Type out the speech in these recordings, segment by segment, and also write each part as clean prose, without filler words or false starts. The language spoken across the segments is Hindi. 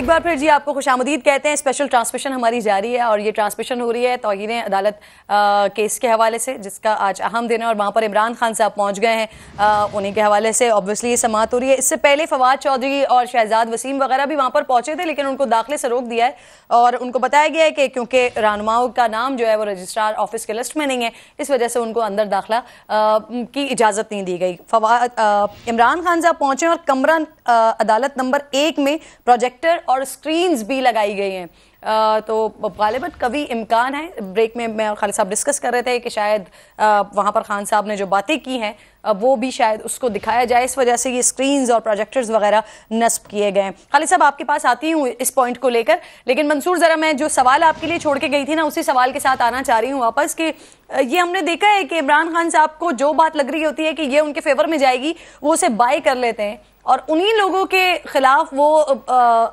एक बार फिर जी आपको खुशामदीद कहते हैं। स्पेशल ट्रांसमिशन हमारी जारी है और ये ट्रांसमिशन हो रही है तौहीन अदालत केस के हवाले से, जिसका आज अहम दिन है और वहाँ पर इमरान खान साहब पहुँच गए हैं। उन्हीं के हवाले से ऑब्वियसली ये समाअत हो रही है। इससे पहले फवाद चौधरी और शहजाद वसीम वगैरह भी वहाँ पर पहुँचे थे, लेकिन उनको दाखिले से रोक दिया है और उनको बताया गया है कि क्योंकि रहनुमाओं का नाम जो है वो रजिस्ट्रार ऑफिस के लिस्ट में नहीं है, इस वजह से उनको अंदर दाखिला की इजाज़त नहीं दी गई। इमरान खान साहब पहुँचे और कमरा अदालत नंबर 1 में प्रोजेक्टर और स्क्रीन्स भी लगाई गई हैं। तो गालिबन कभी इम्कान है, ब्रेक में मैं और खालिद साहब डिस्कस कर रहे थे कि शायद वहाँ पर खान साहब ने जो बातें की हैं वो भी शायद उसको दिखाया जाए, इस वजह से ये स्क्रीन्स और प्रोजेक्टर्स वगैरह नस्ब किए गए हैं। खालिद साहब आपके पास आती हूँ इस पॉइंट को लेकर, लेकिन मंसूर ज़रा मैं जो सवाल आपके लिए छोड़ के गई थी ना, उसी सवाल के साथ आना चाह रही हूँ वापस कि ये हमने देखा है कि इमरान खान साहब को जो बात लग रही होती है कि ये उनके फेवर में जाएगी, वो उसे बाय कर लेते हैं और उन्हीं लोगों के खिलाफ वो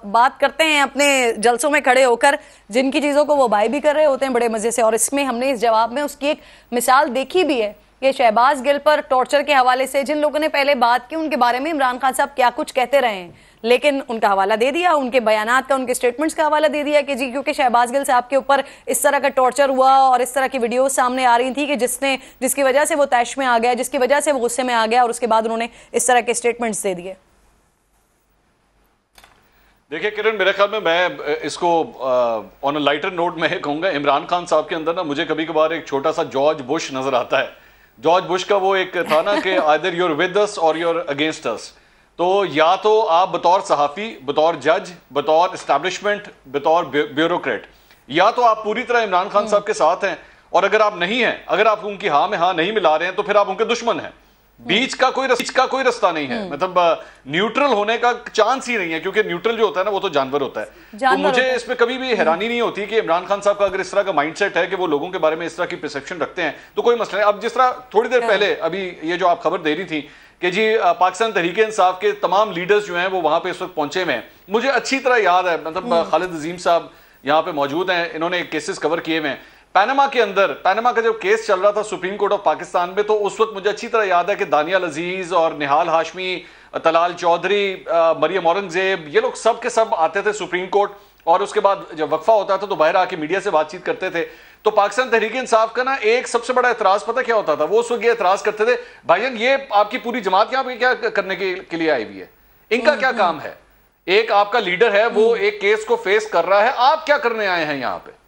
बात करते हैं अपने जलसों में खड़े होकर, जिनकी चीज़ों को वो बाय भी कर रहे होते हैं बड़े मज़े से। और इसमें हमने इस जवाब में उसकी एक मिसाल देखी भी है कि शहबाज गिल पर टॉर्चर के हवाले से जिन लोगों ने पहले बात की उनके बारे में इमरान खान साहब क्या कुछ कहते रहे हैं, लेकिन उनका हवाला दे दिया, उनके बयानात का, उनके स्टेटमेंट्स का हवाला दे दिया कि जी क्योंकि शहबाज गिल साहब के ऊपर इस तरह का टॉर्चर हुआ और इस तरह की वीडियोस सामने आ रही थी कि जिसकी वजह से वो तैश में आ गया, जिसकी वजह से वो गुस्से में आ गया और उसके बाद उन्होंने इस तरह के स्टेटमेंट्स दे दिए। देखिए किरण, मेरे ख्याल में मैं इसको ऑन अ लाइटर नोट में कहूँगा, इमरान खान साहब के अंदर ना मुझे कभी कभार एक छोटा सा जॉर्ज बुश नजर आता है। जॉर्ज बुश का वो एक था ना कि आइदर यूर विद अस और यूर अगेंस्ट अस। तो या तो आप बतौर सहाफ़ी, बतौर जज, बतौर इस्टेब्लिशमेंट, बतौर ब्यूरोक्रेट, या तो आप पूरी तरह इमरान खान साहब के साथ हैं, और अगर आप नहीं हैं, अगर आप उनकी हाँ में हाँ नहीं मिला रहे हैं, तो फिर आप उनके दुश्मन हैं। बीच का कोई रास्ता नहीं है, मतलब न्यूट्रल होने का चांस ही नहीं है, क्योंकि न्यूट्रल जो होता है ना वो तो जानवर होता है। तो मुझे इसमें कभी भी हैरानी नहीं होती कि इमरान खान साहब का अगर इस तरह का माइंडसेट है कि वो लोगों के बारे में इस तरह की परसेप्शन रखते हैं, तो कोई मसला नहीं। अब जिस तरह थोड़ी देर पहले अभी ये जो आप खबर दे रही थी कि जी पाकिस्तान तहरीक इंसाफ के तमाम लीडर्स जो हैं वो वहां पे इस वक्त पहुंचे हुए हैं, मुझे अच्छी तरह याद है, मतलब खालिद अजीम साहब यहाँ पे मौजूद हैं, इन्होंने केसेस कवर किए हुए हैं। पैनामा के अंदर, पैनामा का जब केस चल रहा था सुप्रीम कोर्ट ऑफ पाकिस्तान में, तो उस वक्त मुझे अच्छी तरह याद है कि दानियाल अजीज और निहाल हाशमी, तलाल चौधरी, मरियम औरंगजेब, ये लोग सब के सब आते थे सुप्रीम कोर्ट, और उसके बाद जब वक्फा होता था तो बाहर आके मीडिया से बातचीत करते थे। तो पाकिस्तान तहरीक इंसाफ का ना एक सबसे बड़ा एतराज पता क्या होता था, वो उस वक्त ये एतराज करते थे, भाईजान ये आपकी पूरी जमात यहाँ पे क्या करने के लिए आई हुई है, इनका क्या काम है? एक आपका लीडर है, वो एक केस को फेस कर रहा है, आप क्या करने आए हैं यहाँ पे?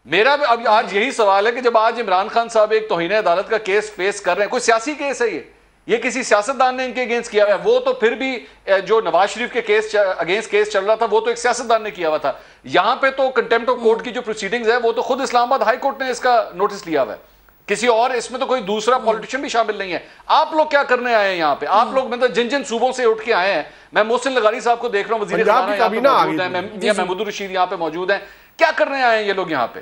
मेरा अब आज यही सवाल है कि जब आज इमरान खान साहब एक तौहीन अदालत का केस फेस कर रहे हैं, कोई सियासी केस है ये किसी सियासतदान ने इनके अगेंस्ट किया हुआ है। वो तो फिर भी जो नवाज शरीफ के केस अगेंस्ट केस चल रहा था वो तो एक सियासतदान ने किया हुआ था। यहां पे तो कंटेम्प्ट ऑफ कोर्ट की जो प्रोसीडिंग्स है वो तो खुद इस्लामाबाद हाई कोर्ट ने इसका नोटिस लिया हुआ है, किसी और इसमें तो कोई दूसरा पॉलिटिशियन भी शामिल नहीं है। आप लोग क्या करने आए हैं यहाँ पे? आप लोग मतलब जिन जिन सूबों से उठ के आए हैं, मैं मोहसिन लगारी साहब को देख रहा हूँ, वजीर महमूद रशीद यहाँ पे मौजूद है, क्या करने आए हैं ये लोग यहाँ पे?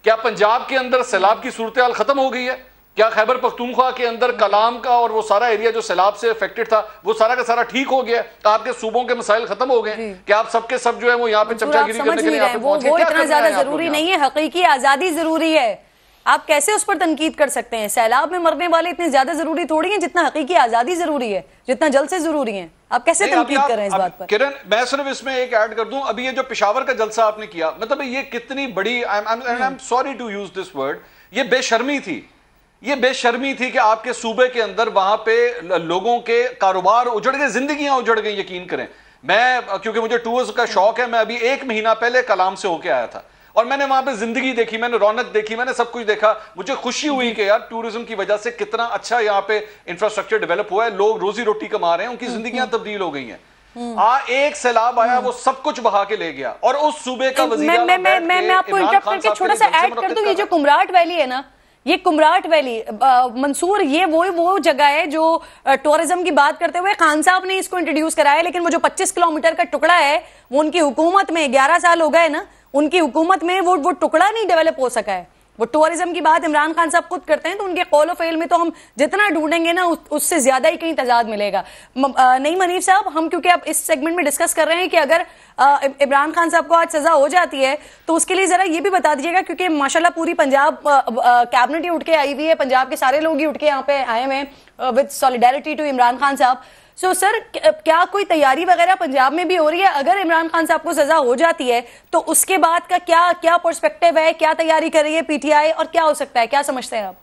क्या पंजाब के अंदर सैलाब की सूरत हाल खत्म हो गई है? क्या खैबर पख्तूनख्वा के अंदर कलाम का और वो सारा एरिया जो सैलाब से अफेक्टेड था वो सारा का सारा ठीक हो गया? आपके सूबों के मसाइल खत्म हो गए? क्या आप सबके सब जो है वो यहाँ पे चमचागिरी करने के लिए यहाँ पे पहुंचे? वो इतना ज्यादा जरूरी नहीं है, हकीकी आजादी जरूरी है। आप कैसे उस पर तनकीद कर सकते हैं? सैलाब में मरने वाले इतने ज्यादा जरूरी थोड़ी हैं जितना हकीकी आजादी जरूरी है, जितना जल्द से जरूरी है। आप कैसे तनकीद कर रहे हैं इस बात पर? किरण, मैं सिर्फ इसमें एक ऐड कर दूं, अभी ये जो पेशावर का जलसा आपने किया, मतलब ये कितनी बड़ी, I am sorry to use this word, ये बेशर्मी थी। ये बेशर्मी थी कि आपके सूबे के अंदर वहां पे लोगों के कारोबार उजड़ गए, जिंदगियां उजड़ गई। यकीन करें, मैं क्योंकि मुझे टूर्स का शौक है, मैं अभी 1 महीना पहले कलाम से होके आया था और मैंने वहां पे जिंदगी देखी, मैंने रौनक देखी, मैंने सब कुछ देखा। मुझे खुशी हुई कि यार टूरिज्म की वजह से कितना अच्छा यहाँ पे इंफ्रास्ट्रक्चर डेवलप हुआ है, लोग रोजी रोटी कमा रहे हैं, उनकी जिंदगियां तब्दील हो गई हैं। एक सैलाब आया, वो सब कुछ बहा के ले गया, और उस सूबे का वजीर मैं आपको इंटरप्ट करके छोटा सा ऐड कर दूं, ये जो कुमराट वैली है ना, ये कुमराट वैली मंसूर, ये वो जगह है जो टूरिज्म की बात करते हुए खान साहब ने इसको इंट्रोड्यूस कराया, लेकिन वो जो 25 किलोमीटर का टुकड़ा है वो उनकी हुकूमत में 11 साल हो गए ना, उनकी हुकूमत में वो टुकड़ा नहीं डेवलप हो सका है। वो टूरिज्म की बात इमरान खान साहब खुद करते हैं, तो उनके कौल फेल में तो हम जितना ढूंढेंगे ना उससे ज्यादा ही कहीं तजाद मिलेगा। नहीं मनीफ साहब, हम क्योंकि अब इस सेगमेंट में डिस्कस कर रहे हैं कि अगर इमरान खान साहब को आज सजा हो जाती है तो उसके लिए जरा ये भी बता दीजिएगा, क्योंकि माशाल्लाह पूरी पंजाब कैबिनेट ही उठ के आई हुई है, पंजाब के सारे लोग ही उठ के यहाँ पे आए हुए हैं with solidarity to Imran Khan sahab. So sir, क्या कोई तैयारी वगैरह पंजाब में भी हो रही है? अगर इमरान खान साहब को सजा हो जाती है तो उसके बाद का क्या क्या पर्सपेक्टिव है, क्या तैयारी कर रही है पीटीआई और क्या हो सकता है, क्या समझते हैं आप?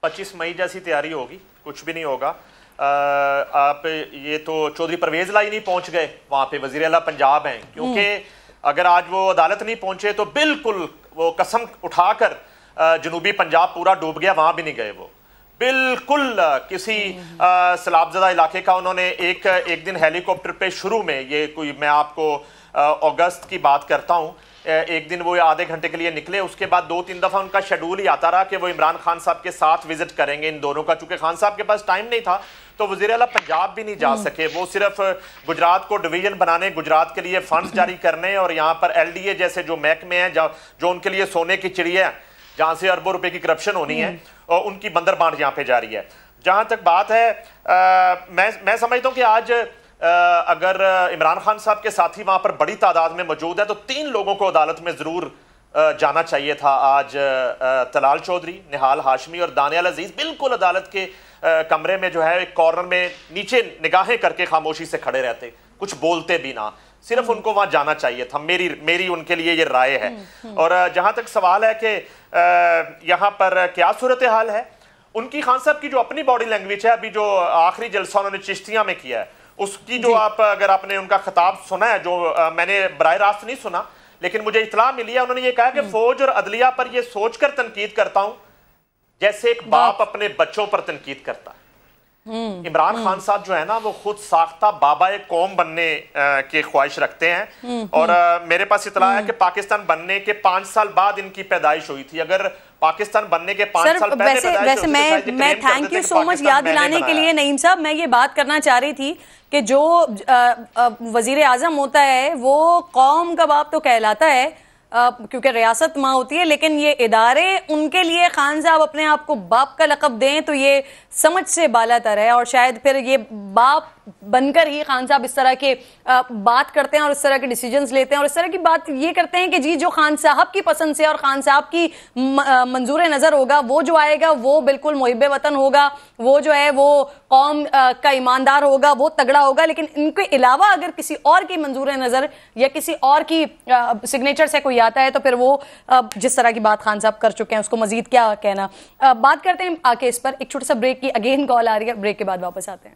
25 मई जैसी तैयारी होगी, कुछ भी नहीं होगा। आप ये तो चौधरी परवेज लाई नहीं पहुंच गए, वहां पे वजीर आला पंजाब हैं, क्योंकि अगर आज वो अदालत नहीं पहुंचे तो बिल्कुल वो कसम उठाकर जनूबी पंजाब पूरा डूब गया, वहां भी नहीं गए वो। बिल्कुल किसी सैलाबज़दा इलाके का उन्होंने एक दिन हेलीकॉप्टर पे शुरू में, ये कोई मैं आपको अगस्त की बात करता हूँ, एक दिन वो आधे घंटे के लिए निकले, उसके बाद 2-3 दफ़ा उनका शेड्यूल ही आता रहा कि वो इमरान खान साहब के साथ विजिट करेंगे इन दोनों का। चूंकि खान साहब के पास टाइम नहीं था तो वज़ीर आला पंजाब भी नहीं जा सके, वो सिर्फ गुजरात को डिवीजन बनाने, गुजरात के लिए फंड्स जारी करने और यहाँ पर LDA जैसे जो महकमे हैं जो उनके लिए सोने की चिड़िया है, जहाँ से अरबों रुपए की करप्शन होनी है, और उनकी बंदर बांट यहाँ पे जारी है। जहाँ तक बात है, मैं समझता हूँ कि आज अगर इमरान खान साहब के साथी वहां पर बड़ी तादाद में मौजूद है तो 3 लोगों को अदालत में जरूर जाना चाहिए था आज। तलाल चौधरी, निहाल हाशमी और दानियाल अजीज बिल्कुल अदालत के कमरे में जो है एक कॉर्नर में नीचे निगाहें करके खामोशी से खड़े रहते, कुछ बोलते भी ना, सिर्फ उनको वहां जाना चाहिए था। मेरी उनके लिए ये राय है। और जहां तक सवाल है कि यहाँ पर क्या सूरत हाल है, उनकी खान साहब की जो अपनी बॉडी लैंग्वेज है, अभी जो आखिरी जलसा उन्होंने चिश्तियां में किया है, उसकी जो अगर आपने उनका खिताब सुना है, जो मैंने बराह रास्त नहीं सुना लेकिन मुझे इतला मिली है, उन्होंने ये कहा कि फौज और अदलिया पर ये सोचकर तनकीद करता हूं जैसे एक बाप अपने बच्चों पर तनकीद करता है। इमरान खान साहब जो है ना, वो खुद साख्ता बाबा कौम बनने की ख्वाहिश रखते हैं। और मेरे पास इतला है कि पाकिस्तान बनने के 5 साल बाद इनकी पैदाइश हुई थी। अगर पाकिस्तान बनने के 5 साल पहले वैसे मैं थैंक यू सो मच याद दिलाने के लिए नईम साहब। मैं ये बात करना चाह रही थी कि जो वजीर आजम होता है वो कौम का बाप तो कहलाता है, क्योंकि रियासत माँ होती है, लेकिन ये इदारे उनके लिए खान साहब अपने आप को बाप का लक़ब दें तो ये समझ से बालातर है। और शायद फिर ये बाप बनकर ही खान साहब इस तरह के बात करते हैं और इस तरह के डिसीजंस लेते हैं और इस तरह की बात ये करते हैं कि जी जो खान साहब की पसंद से और खान साहब की मंजूर नज़र होगा वो जो आएगा वो बिल्कुल मुहिब्बे वतन होगा, वो जो है वो कौम का ईमानदार होगा, वो तगड़ा होगा। लेकिन इनके अलावा अगर किसी और की मंजूर नज़र या किसी और की सिग्नेचर से कोई आता है तो फिर वो जिस तरह की बात खान साहब कर चुके हैं उसको मजीद क्या कहना। बात करते हैं आके इस पर, एक छोटा सा ब्रेक की। अगेन कॉल आ रही है, ब्रेक के बाद वापस आते हैं।